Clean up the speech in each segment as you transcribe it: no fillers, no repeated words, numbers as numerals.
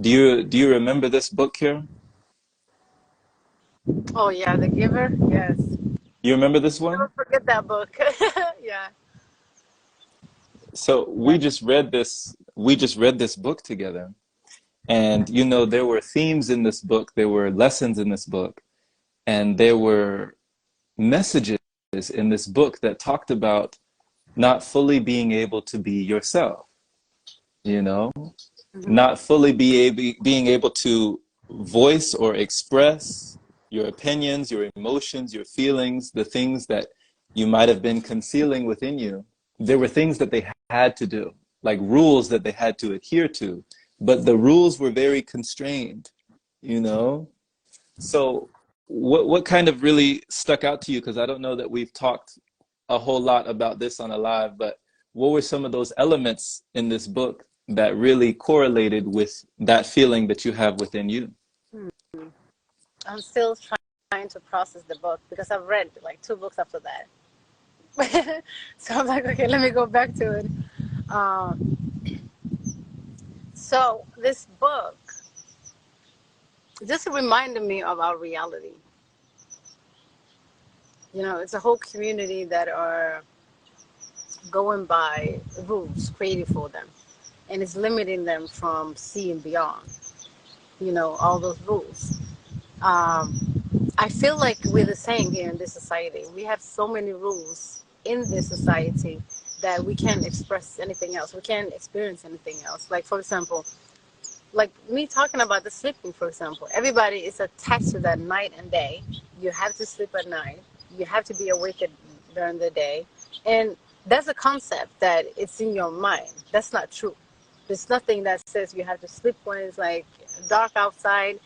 Do you remember this book here? Oh yeah, The Giver. Yes. You remember this Never one? forget that book. Yeah. So Yeah. we just read this book together. And there were themes in this book, there were lessons in this book, and there were messages in this book that talked about not fully being able to be yourself, you know, Hmm. not fully being able to voice or express your opinions, your emotions, your feelings, the things that you might have been concealing within you. There were things that they had to do, like rules that they had to adhere to, but the rules were very constrained, you know? So what kind of really stuck out to you? Because I don't know that we've talked a whole lot about this on a live, but what were some of those elements in this book that really correlated with that feeling that you have within you? I'm still trying to process the book because I've read like two books after that. So I'm like, okay, let me go back to it. Um, so this book just reminded me of our reality. It's a whole community that are going by rules created for them, and it's limiting them from seeing beyond, all those rules. Um, I feel like we're the same here in this society. We have so many rules in this society that we can't express anything else. We can't experience anything else. Like, for example, like me talking about the sleeping, for example, everybody is attached to that night and day. You have to sleep at night. You have to be awake during the day. And that's a concept that it's in your mind. That's not true. There's nothing that says you have to sleep when it's like dark outside.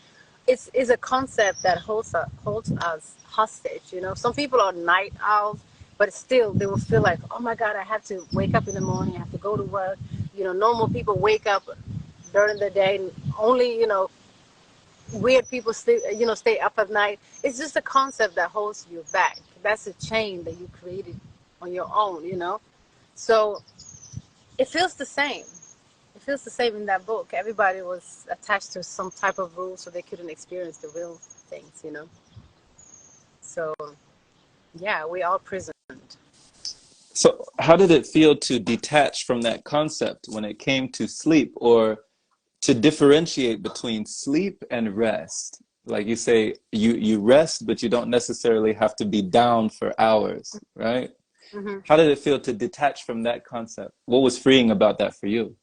It's a concept that holds us hostage. Some people are night owls, but still they will feel like, oh my God, I have to wake up in the morning, I have to go to work. Normal people wake up during the day. Only weird people stay up at night. It's just a concept that holds you back. That's a chain that you created on your own. So it feels the same. It feels the same in that book. Everybody was attached to some type of rule, so they couldn't experience the real things. So yeah, we all prisoned. So how did it feel to detach from that concept when it came to sleep, or to differentiate between sleep and rest? Like you say, you rest, but you don't necessarily have to be down for hours, right? Hmm. How did it feel to detach from that concept? What was freeing about that for you?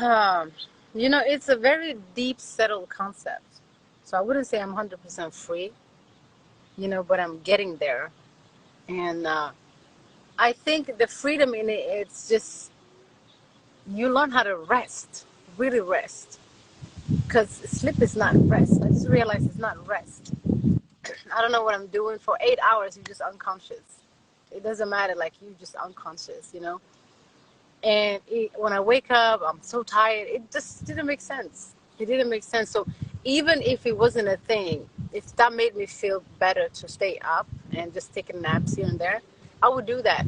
Um, it's a very deep, settled concept. So I wouldn't say I'm 100% free, but I'm getting there. And I think the freedom in it, it's just you learn how to rest, really rest. Because sleep is not rest. I just realized it's not rest. I don't know what I'm doing for 8 hours. You're just unconscious. It doesn't matter. Like you just unconscious. And when I wake up, I'm so tired. It just didn't make sense. It didn't make sense. So even if it wasn't a thing, if that made me feel better to stay up and just taking naps here and there, I would do that.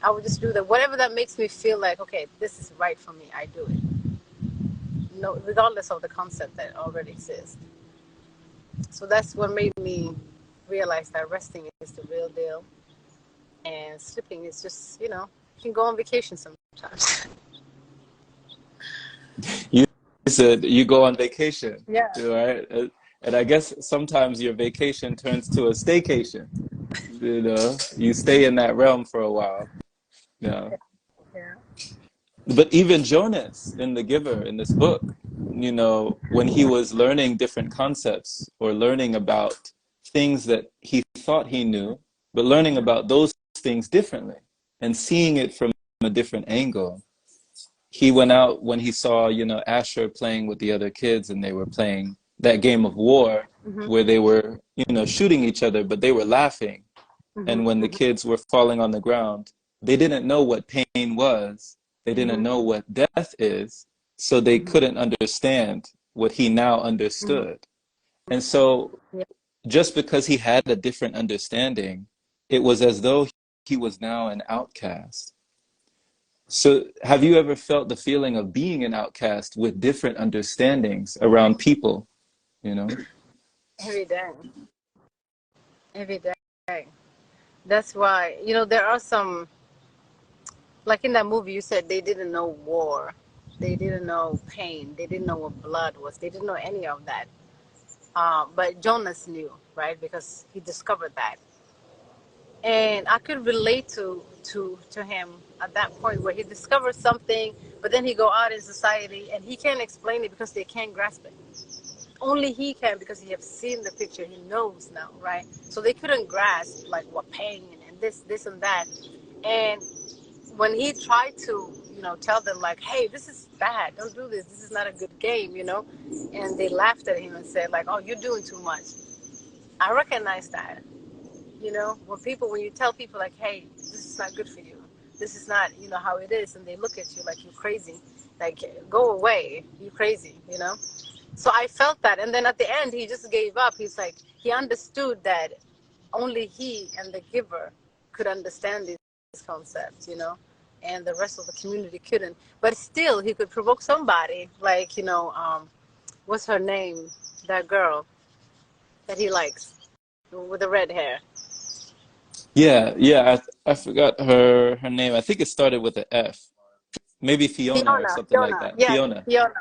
I would just do that. Whatever that makes me feel like, okay, this is right for me, I do it. No, regardless of the concept that already exists. So that's what made me realize that resting is the real deal, and sleeping is just, you can go on vacation sometimes. You said you go on vacation, Yeah. right? And I guess sometimes your vacation turns to a staycation. You stay in that realm for a while. Yeah. Yeah. But even Jonas in The Giver, in this book, when he was learning different concepts or learning about things that he thought he knew, but learning about those things differently and seeing it from a different angle, he went out when he saw, Asher playing with the other kids, and they were playing that game of war Hmm. where they were, shooting each other, but they were laughing. Hmm. And when the kids were falling on the ground, they didn't know what pain was. They didn't Hmm. know what death is. So they Hmm. couldn't understand what he now Hmm. understood. And so Yeah. just because he had a different understanding, it was as though he was now an outcast. So have you ever felt the feeling of being an outcast with different understandings around people, you know? Every day, every day. That's why, there are some, like in that movie, you said they didn't know war, they didn't know pain, they didn't know what blood was, they didn't know any of that. But Jonas knew, right? Because he discovered that, and I could relate to him at that point where he discovered something, but then he go out in society and he can't explain it because they can't grasp it. Only he can, because he have seen the picture. He knows now, right? So they couldn't grasp like what pain and this and that. And when he tried to, tell them like, hey, this is bad. Don't do this. This is not a good game. And they laughed at him and said like, oh, you're doing too much. I recognize that. When you tell people like, hey, this is not good for you. This is not, how it is. And they look at you like you're crazy. Like, go away. You crazy. So I felt that. And then at the end, he just gave up. He's like, he understood that only he and the giver could understand these concepts. And the rest of the community couldn't. But still, he could provoke somebody. Like, what's her name? That girl that he likes with the red hair. Yeah, yeah, I forgot her name. I think it started with an F. Maybe Fiona or something like that. Yeah, Fiona. Fiona.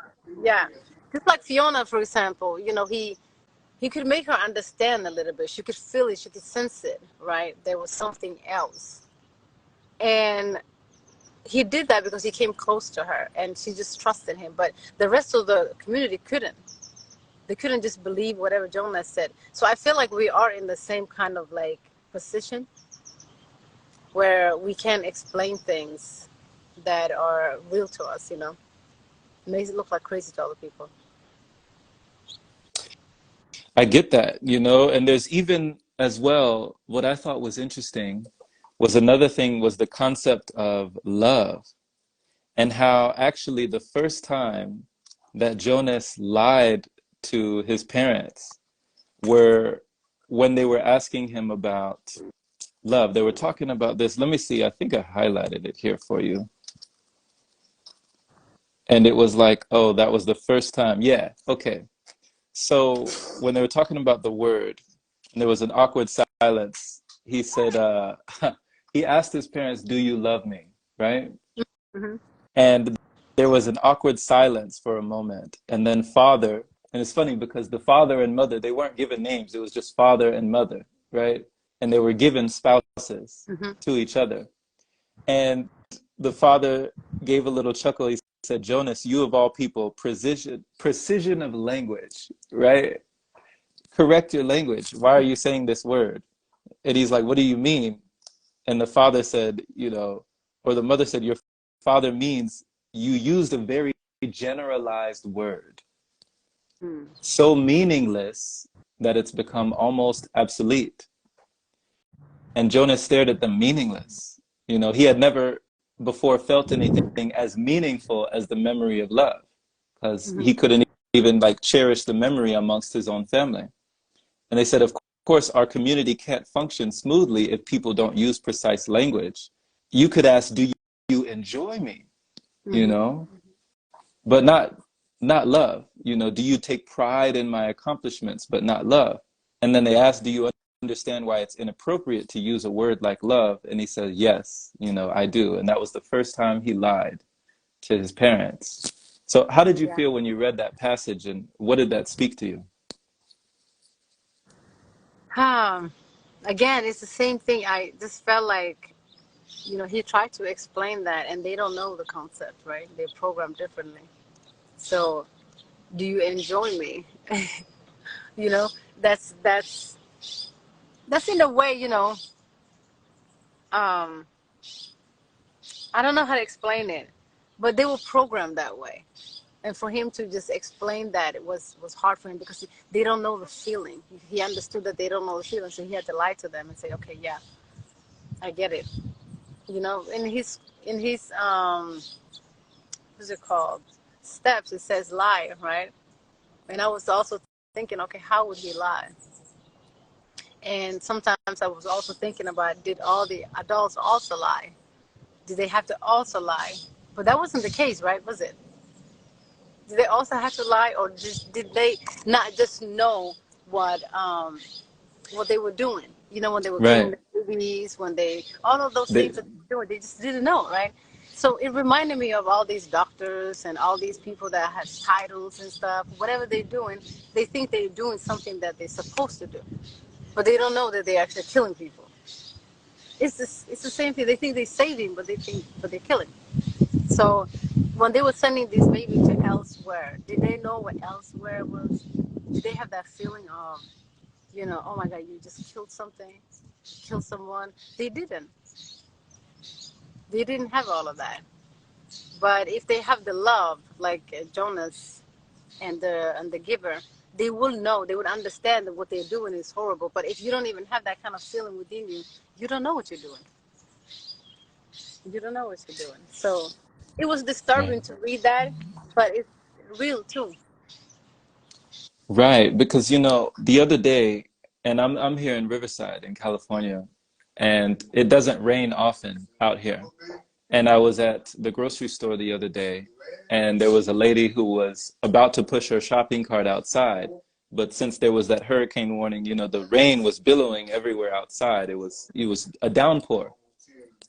Yeah. Just like Fiona, for example, he could make her understand a little bit. She could feel it. She could sense it, right? There was something else. And he did that because he came close to her and she just trusted him. But the rest of the community couldn't. They couldn't just believe whatever Jonas said. So I feel like we are in the same kind of like position where we can't explain things that are real to us. It makes it look like crazy to other people. I get that, and there's even as well, what I thought was interesting was another thing was the concept of love and how actually the first time that Jonas lied to his parents were when they were asking him about love. They were talking about this. Let me see. I think I highlighted it here for you. And it was like, oh, that was the first time. Yeah. Okay. So when they were talking about the word, and there was an awkward silence, he said, he asked his parents, do you love me? Right? Mm-hmm. And there was an awkward silence for a moment. And then father, and it's funny because the father and mother, they weren't given names. It was just father and mother, right? And they were given spouses Mm-hmm. to each other. And the father gave a little chuckle. He said, Jonas, you of all people, precision of language, right? Correct your language. Why are you saying this word? And he's like, what do you mean? And the father said, or the mother said, your father means you used a very generalized word, Mm. so meaningless that it's become almost obsolete. And Jonas stared at them meaningless. He had never before felt anything as meaningful as the memory of love because Mm-hmm. he couldn't even like cherish the memory amongst his own family. And they said, of course, our community can't function smoothly if people don't use precise language. You could ask, do you enjoy me? You Mm-hmm. know, but not love. Do you take pride in my accomplishments, but not love? And then they asked, do you understand why it's inappropriate to use a word like love? And he said, yes, I do. And that was the first time he lied to his parents. So how did you Yeah. feel when you read that passage and what did that speak to you? Um, Again, it's the same thing. I just felt like, he tried to explain that and they don't know the concept, right? They're programmed differently. So, do you enjoy me? you know, that's that's that's in a way, um, I don't know how to explain it, but they were programmed that way. And for him to just explain that, it was hard for him because they don't know the feeling. He understood that they don't know the feeling, so he had to lie to them and say, "Okay, yeah, I get it." In his what's it called? Steps. It says lie, right? And I was also thinking, okay, how would he lie? And sometimes I was also thinking about, did all the adults also lie? Did they have to also lie? But that wasn't the case, right? Was it? Did they also have to lie, or did they not just know what they were doing? You know, when they were killing Right. the babies, when they all of those They, things that they were doing, they just didn't know, right? So it reminded me of all these doctors and all these people that have titles and stuff. Whatever they're doing, they think they're doing something that they're supposed to do, but they don't know that they're actually killing people. It's the same thing. They think they're saving, but they're killing. So when they were sending this baby to elsewhere, did they know what elsewhere was? Did they have that feeling of, oh my God, you just killed something, killed someone? They didn't. They didn't have all of that. But if they have the love, like Jonas and the giver, they will know. They would understand that what they're doing is horrible. But if you don't even have that kind of feeling within you, you don't know what you're doing. You don't know what you're doing. So it was right. disturbing to read that, but it's real too. Right, because the other day, and I'm here in Riverside in California, and it doesn't rain often out here. And I was at the grocery store the other day, and there was a lady who was about to push her shopping cart outside. But since there was that hurricane warning, the rain was billowing everywhere outside. It was a downpour,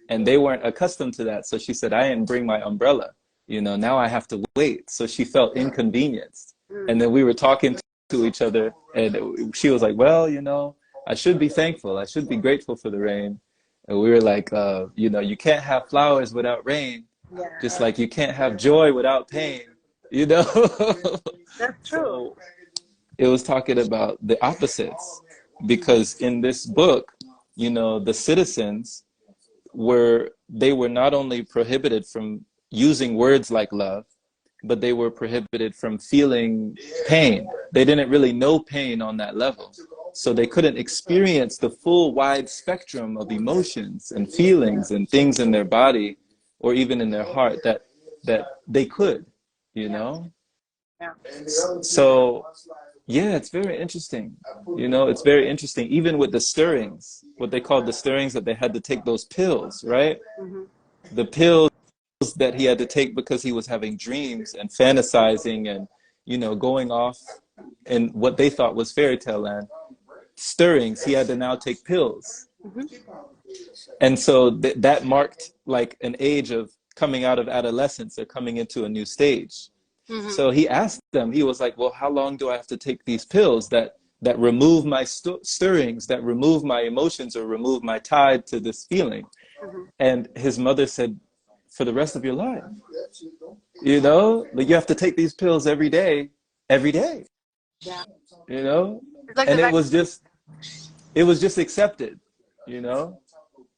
and they weren't accustomed to that. So she said, I didn't bring my umbrella. Now I have to wait. So she felt inconvenienced. And then we were talking to each other, and she was like, well, I should be thankful. I should be grateful for the rain. And we were like, you can't have flowers without rain, just Yeah, like you can't have joy without pain, you know? that's true. So it was talking about the opposites, because in this book, the citizens they were not only prohibited from using words like love, but they were prohibited from feeling pain. They didn't really know pain on that level. So they couldn't experience the full wide spectrum of emotions and feelings and things in their body or even in their heart that they could, you Yeah, know? yeah, So yeah, it's very interesting. It's very interesting. Even with the stirrings, what they called the stirrings, that they had to take those pills, right? hmm, The pills that he had to take because he was having dreams and fantasizing and going off in what they thought was fairy tale land. Stirrings, he had to now take pills. hmm, And so that marked like an age of coming out of adolescence or coming into a new stage. hmm, So he asked them, he was like, well, how long do I have to take these pills that remove my stirrings, that remove my emotions or remove my tide to this feeling? hmm. And his mother said, for the rest of your life. Like you have to take these pills every day, Yeah. you know? It's like the And it vaccine. was just accepted, you know?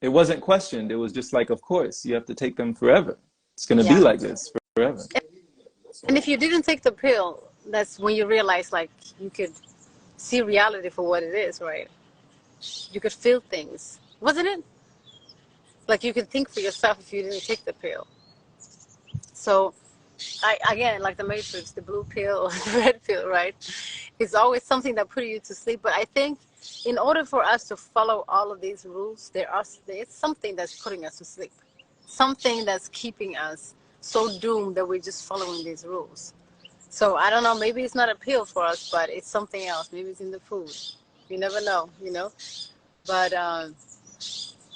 It wasn't questioned. It was just like, of course, you have to take them forever. It's going to be Yeah. like this forever. And if you didn't take the pill, that's when you realize like you could see reality for what it is, right? You could feel things, wasn't it? Like you could think for yourself if you didn't take the pill. So again, like the Matrix, the blue pill or the red pill, right? It's always something that put you to sleep. But I think in order for us to follow all of these rules, there's something that's putting us to sleep. Something that's keeping us so doomed that we're just following these rules. So I don't know, maybe it's not a pill for us, but it's something else. Maybe it's in the food. You never know. But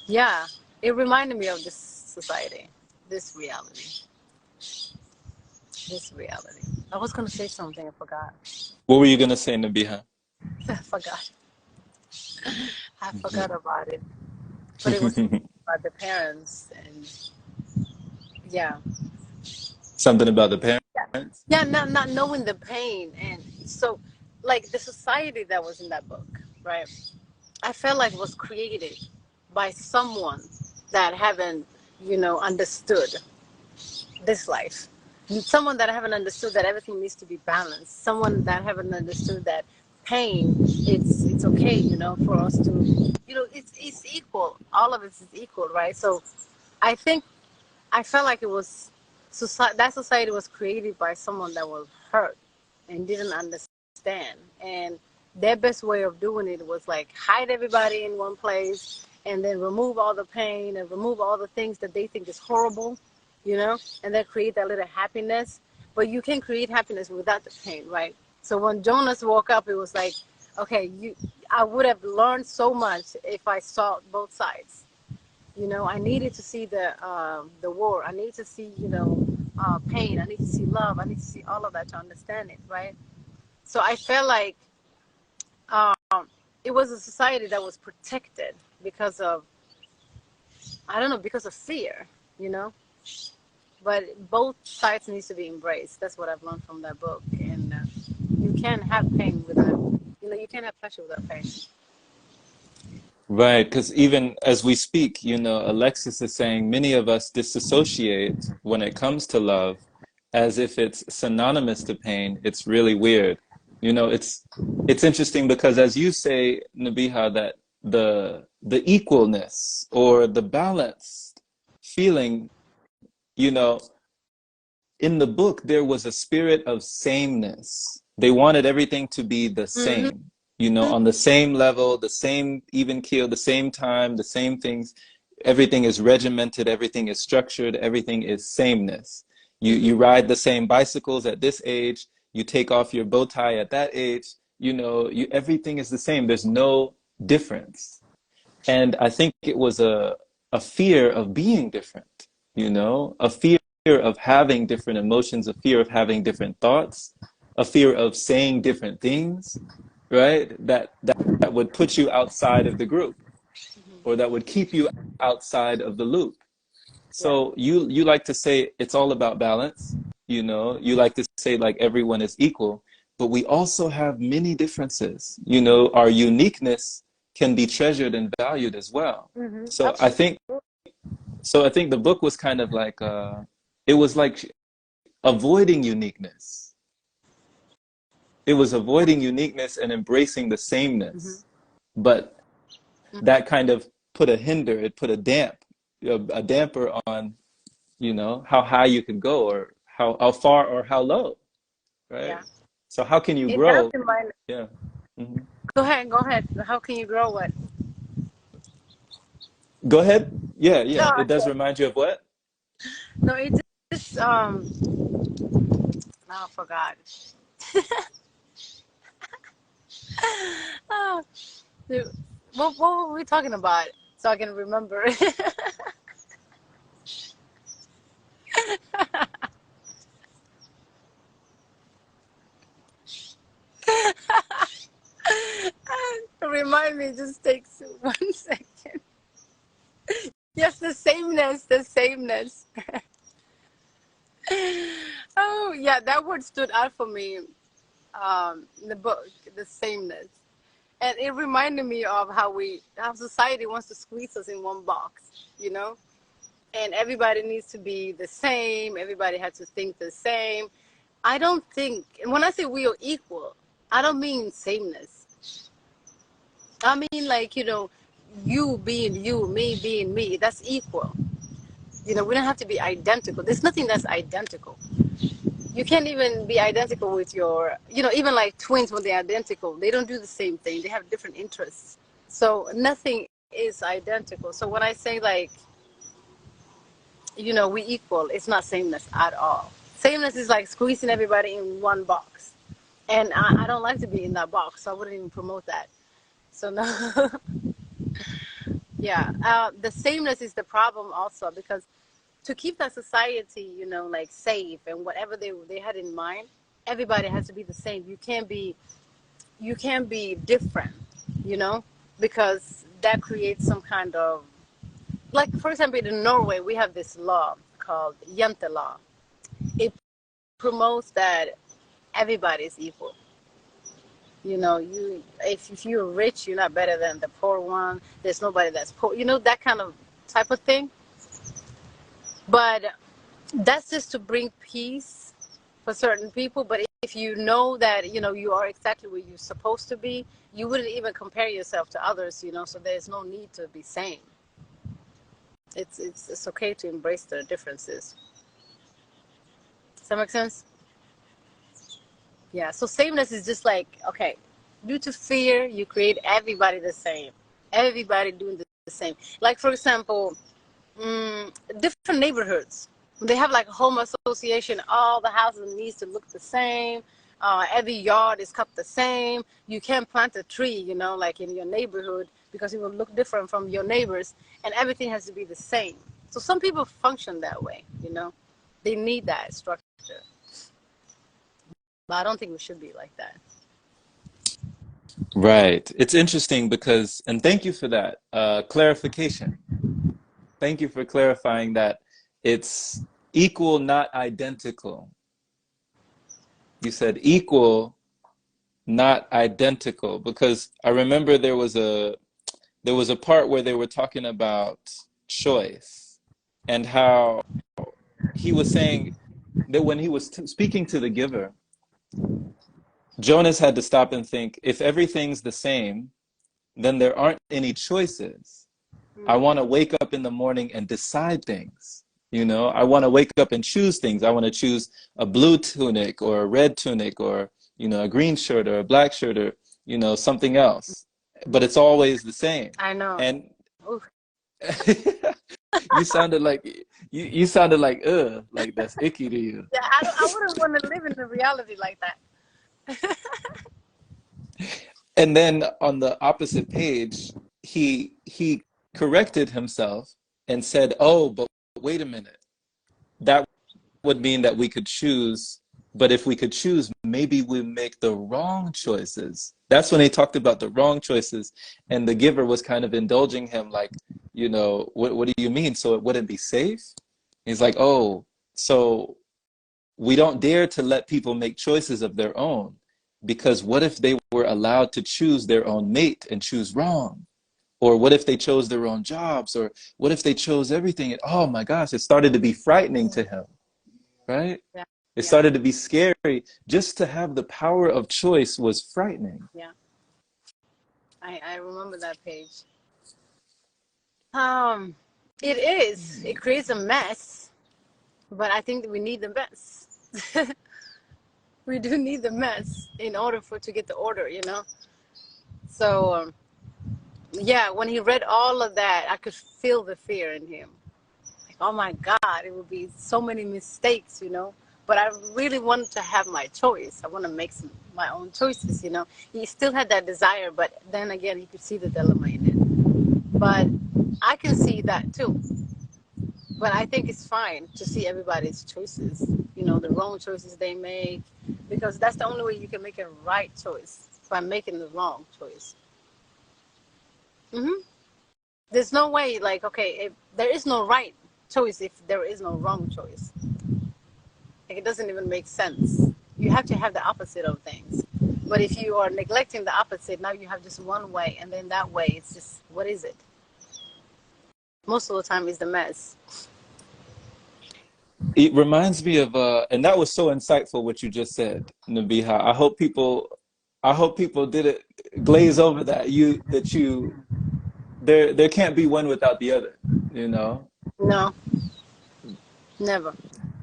yeah, it reminded me of this society, this reality, this reality. I was going to say something, I forgot. What were you going to say, Nabiha? I forgot. I forgot about it. But it was about the parents and yeah. Something about the Yeah, parents? yeah, not knowing the pain. And so, like, the society that was in that book, right? I felt like it was created by someone that haven't, understood this life. Someone that haven't understood that everything needs to be balanced. Someone that haven't understood that pain, it's okay, for us to, it's equal. All of it is equal, right? So I think I felt like it was that society was created by someone that was hurt and didn't understand. And their best way of doing it was like hide everybody in one place and then remove all the pain and remove all the things that they think is horrible, you know, and then create that little happiness. But you can create happiness without the pain, right? So when Jonas woke up, it was like, okay, I would have learned so much if I saw both sides. You know, I needed to see the war. I need to see, you know, pain. I need to see love. I need to see all of that to understand it, right? So I felt like um, it was a society that was protected because of, I don't know, because of fear, you know. But both sides needs to be embraced. That's what I've learned from that book. And you can't have pain without, you know, you can't have pleasure without pain. Right, because even as we speak, you know, Alexis is saying many of us disassociate when it comes to love as if it's synonymous to pain. It's really weird. You know, it's interesting because as you say, Nabiha, that the equalness or the balanced feeling, you know, in the book, there was a spirit of sameness. They wanted everything to be the Mm-hmm. same, you know, on the same level, the same even keel, the same time, the same things. Everything is regimented, everything is structured, everything is sameness. You ride the same bicycles at this age, you take off your bow tie at that age, you know, everything is the same. There's no difference. And I think it was a fear of being different, you know, a fear of having different emotions, a fear of having different thoughts, a fear of saying different things, right? That would put you outside of the group or that would keep you outside of the loop. Yeah. So you like to say it's all about balance, you know, you like to say like everyone is equal, but we also have many differences. You know, our uniqueness can be treasured and valued as well. Mm-hmm. So I Absolutely. think so I think the book was kind of like it was like avoiding uniqueness. It was avoiding uniqueness and embracing the Mm-hmm. sameness. But that kind of put a hinder, it put a damper on, you know, how high you can go or how far or how low, right? Yeah. So how can you It does grow? remind. Yeah. Hmm. Go ahead. Go ahead. How can you grow what? Go ahead. Yeah, No, yeah. It does remind you of what? no. It just oh, I forgot. Oh, dude, what were we talking about? So I can remember. Remind me. Just takes 1 second. Yes, the sameness. The sameness. Oh yeah, that word stood out for me. In the book, the sameness. And it reminded me of how society wants to squeeze us in one box, you know? And everybody needs to be the same. Everybody has to think the same. I don't think, and when I say we are equal, I don't mean sameness. I mean, like, you know, you being you, me being me, that's equal. You know, we don't have to be identical. There's nothing that's identical. You can't even be identical with your, you know, even like twins when they're identical, they don't do the same thing. They have different interests. So nothing is identical. So when I say like, you know, we equal, it's not sameness at all. Sameness is like squeezing everybody in one box. And I don't like to be in that box, so I wouldn't even promote that. So no, yeah. The sameness is the problem also because to keep that society, you know, like safe and whatever they had in mind, everybody has to be the same. You can't be different, you know, because that creates some kind of, like for example in Norway we have this law called Yantela. It promotes that everybody is equal. You know, if you're rich, you're not better than the poor one. There's nobody that's poor. You know, that kind of type of thing. But that's just to bring peace for certain people. But if you know that, you know, you are exactly where you're supposed to be, you wouldn't even compare yourself to others, you know, so there's no need to be same. It's okay to embrace the differences. Does that make sense? Yeah. So sameness is just like, okay, due to fear, you create everybody the same. Everybody doing the same. Like, for example, different neighborhoods. They have like a home association. All the houses needs to look the same. Every yard is cut the same. You can't plant a tree, you know, like in your neighborhood because it will look different from your neighbors, and everything has to be the same. So some people function that way, you know. They need that structure. But I don't think we should be like that. Right. It's interesting because, and thank you for that clarification. Thank you for clarifying that it's equal, not identical. You said equal, not identical, because I remember there was a part where they were talking about choice and how he was saying that when he was speaking to the giver, Jonas had to stop and think, if everything's the same, then there aren't any choices. I want to wake up in the morning and decide things. You know, I want to wake up and choose things. I want to choose a blue tunic or a red tunic or, you know, a green shirt or a black shirt or, you know, something else. But it's always the same. I know. And Oof. you sounded like you sounded like that's icky to you. Yeah, I wouldn't want to live in a reality like that. And then on the opposite page, he corrected himself and said, "Oh, but wait a minute. That would mean that we could choose, but if we could choose, maybe we make the wrong choices." That's when he talked about the wrong choices, and the giver was kind of indulging him like, you know, what do you mean? So it wouldn't be safe? He's like, "Oh, so we don't dare to let people make choices of their own, because what if they were allowed to choose their own mate and choose wrong? Or what if they chose their own jobs? Or what if they chose everything?" Oh my gosh, it started to be frightening to him, right? Yeah, It yeah, started to be scary. Just to have the power of choice was frightening. yeah. I remember that page. It is. It creates a mess, but I think that we need the mess. We do need the mess in order for to get the order, you know. So yeah, when he read all of that, I could feel the fear in him. Like, oh my God, it would be so many mistakes, you know. But I really wanted to have my choice. I want to make my own choices, you know. He still had that desire, but then again, he could see the dilemma in it. But I can see that too. But I think it's fine to see everybody's choices, you know, the wrong choices they make, because that's the only way you can make a right choice, by making the wrong choice. There's no way, like, okay, if there is no right choice if there is no wrong choice. Like, it doesn't even make sense. You have to have the opposite of things. But if you are neglecting the opposite, now you have just one way, and then that way, it's just, what is it? Most of the time, it's the mess. It reminds me of, and that was so insightful what you just said, Nabiha. I hope people did it glaze over that. There can't be one without the other, you know? No, never.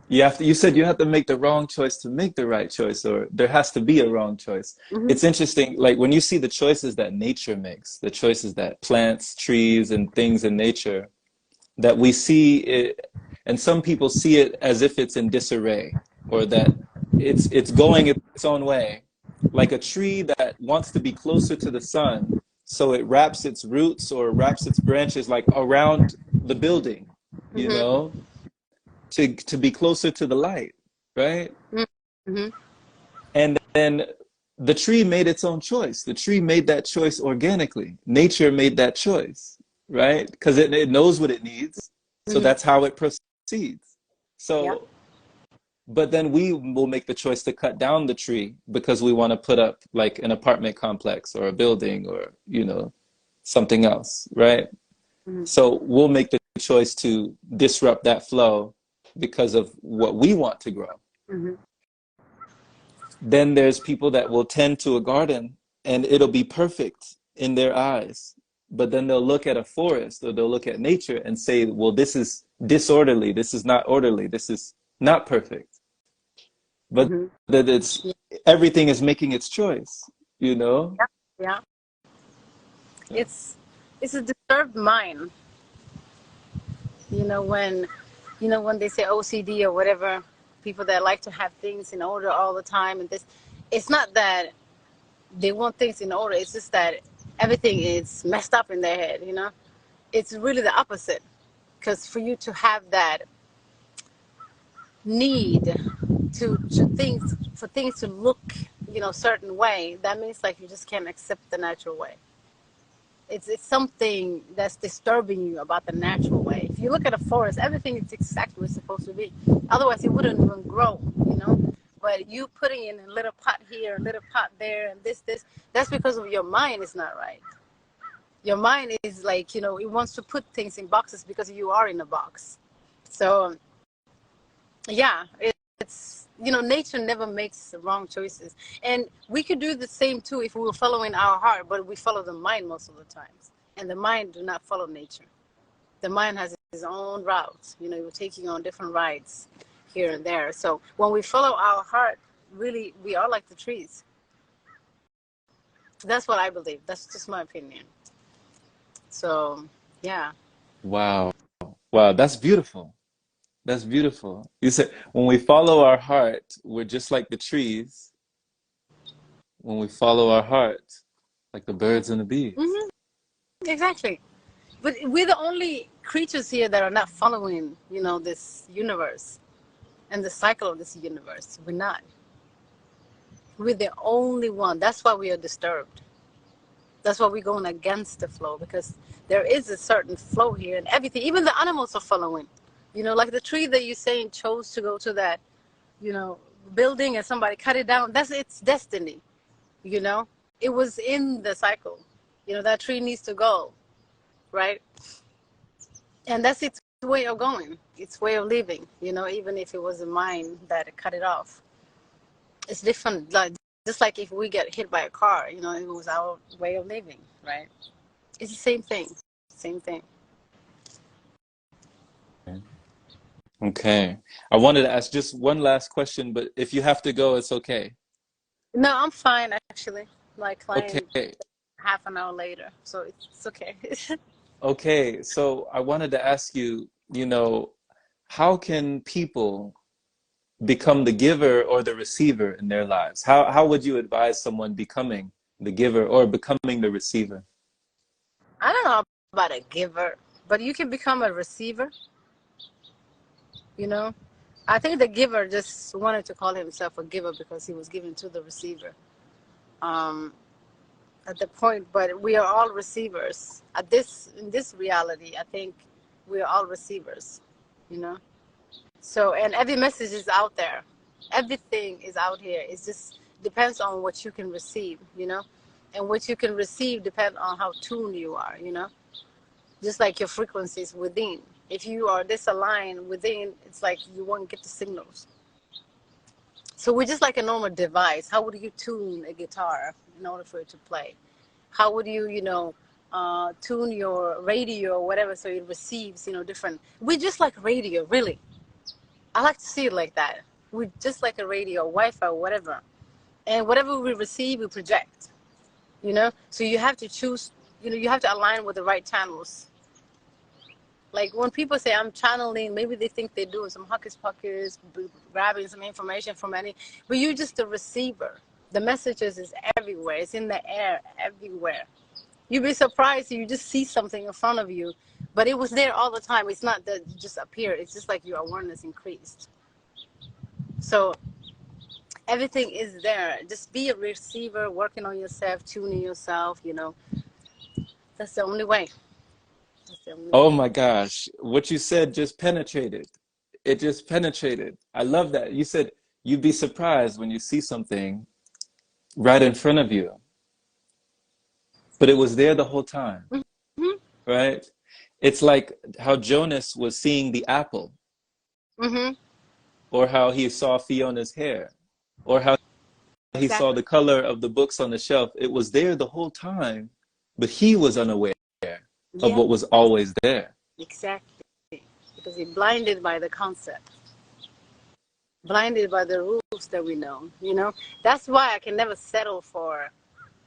You said you have to make the wrong choice to make the right choice, or there has to be a wrong choice. Hmm. It's interesting, like when you see the choices that nature makes, the choices that plants, trees, and things in nature, that we see it, and some people see it as if it's in disarray, or that it's going its own way, like a tree that wants to be closer to the sun, so it wraps its roots or wraps its branches like around the building, you Hmm. know, to be closer to the light, right? Hmm. And then the tree made its own choice. The tree made that choice organically. Nature made that choice, right? Because it knows what it needs. So Hmm. that's how it proceeds. Yeah. So, but then we will make the choice to cut down the tree because we want to put up like an apartment complex or a building or, you know, something else, right? Hmm. So we'll make the choice to disrupt that flow because of what we want to grow. Hmm. Then there's people that will tend to a garden and it'll be perfect in their eyes. But then they'll look at a forest or they'll look at nature and say, well, this is disorderly. This is not orderly. This is not perfect. But Hmm. that it's Yeah. everything is making its choice, you know? Yeah. Yeah. Yeah. It's It's a disturbed mind. You know, when they say OCD or whatever, people that like to have things in order all the time, and this, it's not that they want things in order. It's just that everything is messed up in their head. You know, it's really the opposite. Because for you to have that need to things for things to look, you know, certain way, that means like you just can't accept the natural way. It's something that's disturbing you about the natural way. If you look at a forest, everything is exactly what it's supposed to be. Otherwise, it wouldn't even grow, you know. But you putting in a little pot here, a little pot there, and this, that's because of your mind is not right. Your mind is like, you know, it wants to put things in boxes because you are in a box. So, yeah, it's, you know, nature never makes wrong choices. And we could do the same too if we were following our heart, but we follow the mind most of the times. And the mind do not follow nature. The mind has its own routes. You know, you're taking on different rides here and there. So when we follow our heart, really, we are like the trees. That's what I believe. That's just my opinion. So, yeah. Wow. Wow, that's beautiful. That's beautiful. You said when we follow our heart, we're just like the trees. When we follow our heart, like the birds and the bees. Hmm. Exactly. But we're the only creatures here that are not following, you know, this universe and the cycle of this universe. We're not. We're the only one. That's why we are disturbed. That's why we're going against the flow, because there is a certain flow here and everything. Even the animals are following. You know, like the tree that you're saying chose to go to that, you know, building and somebody cut it down. That's its destiny. You know, it was in the cycle. You know, that tree needs to go, right? And that's its way of going, its way of living. You know, even if it was a mine that cut it off, it's different. Like just like if we get hit by a car, you know, it was our way of living, right? It's the same thing. Same thing. Okay. I wanted to ask just one last question, but if you have to go, it's okay. No, I'm fine actually. My client Okay. half an hour later, so it's okay. Okay. So I wanted to ask you, how can people become the giver or the receiver in their lives? How would you advise someone becoming the giver or becoming the receiver? I don't know about a giver, but you can become a receiver. You know, I think the giver just wanted to call himself a giver because he was given to the receiver. Um, at the point, but we are all receivers. At this in this reality, I think we are all receivers. You know. So, and every message is out there. Everything is out here. It just depends on what you can receive, you know? And what you can receive depends on how tuned you are, you know? Just like your frequencies within. If you are disaligned within, it's like you won't get the signals. So we're just like a normal device. How would you tune a guitar in order for it to play? How would you, tune your radio or whatever so it receives, you know, different. We're just like radio, really. I like to see it like that. We're just like a radio, Wi-Fi, whatever. And whatever we receive, we project, you know? So you have to choose, you know, you have to align with the right channels. Like when people say I'm channeling, maybe they think they're doing some hocus pocus, grabbing some information from any, but you're just the receiver. The messages is everywhere. It's in the air, everywhere. You'd be surprised if you just see something in front of you, but it was there all the time. It's not that it just appeared. It's just like your awareness increased. So everything is there. Just be a receiver, working on yourself, tuning yourself, you know. That's the only way. That's the only Oh way. my gosh, what you said just penetrated. It just penetrated. I love that. You said you'd be surprised when you see something right in front of you, but it was there the whole time, Mm-hmm. right? It's like how Jonas was seeing the apple, Mm-hmm. or how he saw Fiona's hair, or how he saw Exactly. the color of the books on the shelf. It was there the whole time, but he was unaware of Yeah, what was always there. exactly. Because he's blinded by the concept, blinded by the rules that we know, you know. That's why I can never settle for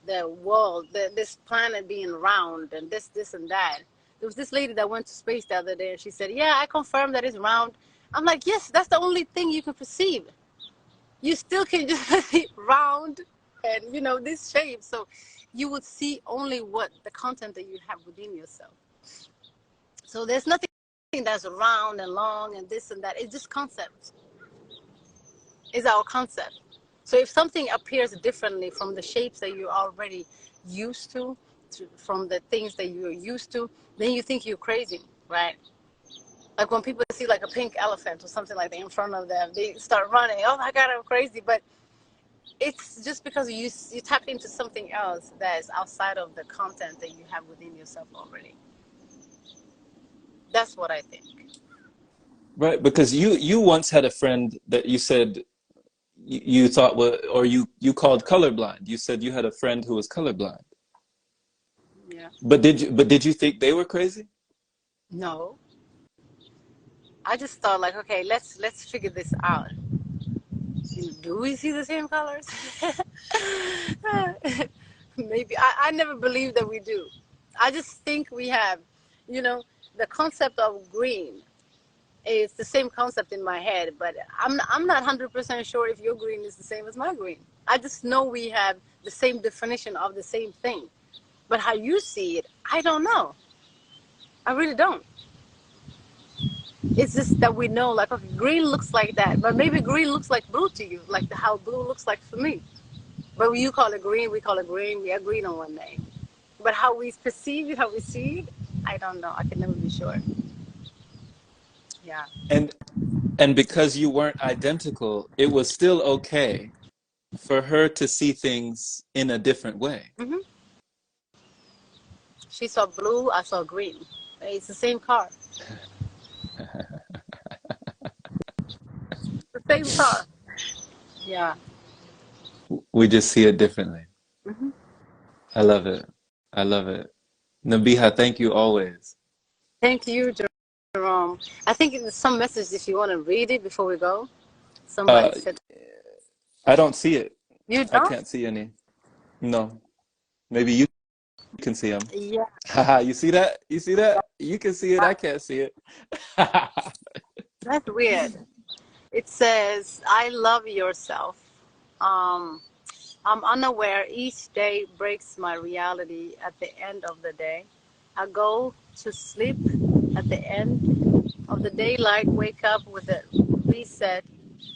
the world, this planet being round, and this and that. There was this lady that went to space the other day, and she said, "Yeah, I confirm that it's round." I'm like, "Yes, that's the only thing you can perceive. You still can just see round, and this shape. So you would see only what the content that you have within yourself. So there's nothing that's round and long and this and that. It's just concept. It's our concept. So if something appears differently from the shapes that you're already used to, from the things that you're used to, then you think you're crazy, right? Like when people see like a pink elephant or something like that in front of them, they start running. Oh my God, I'm crazy. But it's just because you tap into something else that is outside of the content that you have within yourself already. That's what I think. Right, because you once had a friend that you said you thought was, or you called colorblind. You said you had a friend who was colorblind. Yeah. But did you think they were crazy? No. I just thought like, okay, let's figure this out. Do we see the same colors? Maybe. I never believed that we do. I just think we have, the concept of green. It's the same concept in my head, but I'm not 100% sure if your green is the same as my green. I just know we have the same definition of the same thing. But how you see it, I don't know. I really don't. It's just that we know, like, okay, green looks like that, but maybe green looks like blue to you, like how blue looks like for me. But you call it green, we call it green, we agree on one name. But how we perceive it, how we see it, I don't know. I can never be sure. Yeah. And because you weren't identical, it was still okay for her to see things in a different way. Hmm. She saw blue, I saw green. It's the same car. The same car. Yeah. We just see it differently. Hmm. I love it. I love it. Nabiha, thank you always. Thank you, Jerome. I think there's some message if you want to read it before we go. Somebody Uh, said, I don't see it. you I don't? can't see any. No. Maybe you can see them. Yeah. Haha, you see that? You see that? You can see it. I can't see it. That's weird. It says, I love yourself. Um, I'm unaware each day breaks my reality at the end of the day. I go to sleep at the end of the daylight, wake up with a reset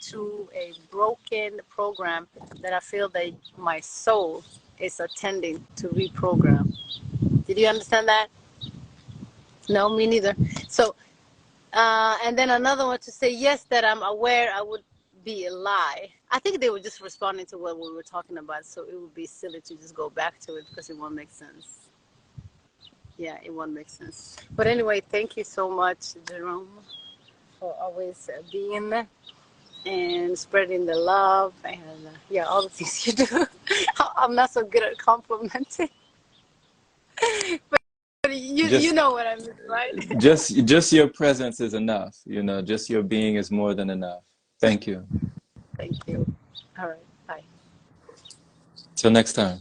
to a broken program that I feel that my soul is attending to reprogram. Did you understand that? No, me neither. So, and then another one to say, yes, that I'm aware I would be a lie. I think they were just responding to what we were talking about, so it would be silly to just go back to it because it won't make sense. Yeah, it won't make sense. But anyway, thank you so much, Jerome, for always being there and spreading the love and yeah, all the things you do. I'm not so good at complimenting, but you just know what I mean, right? just your presence is enough, just your being is more than enough. Thank you. Thank you. All right, bye. Till next time.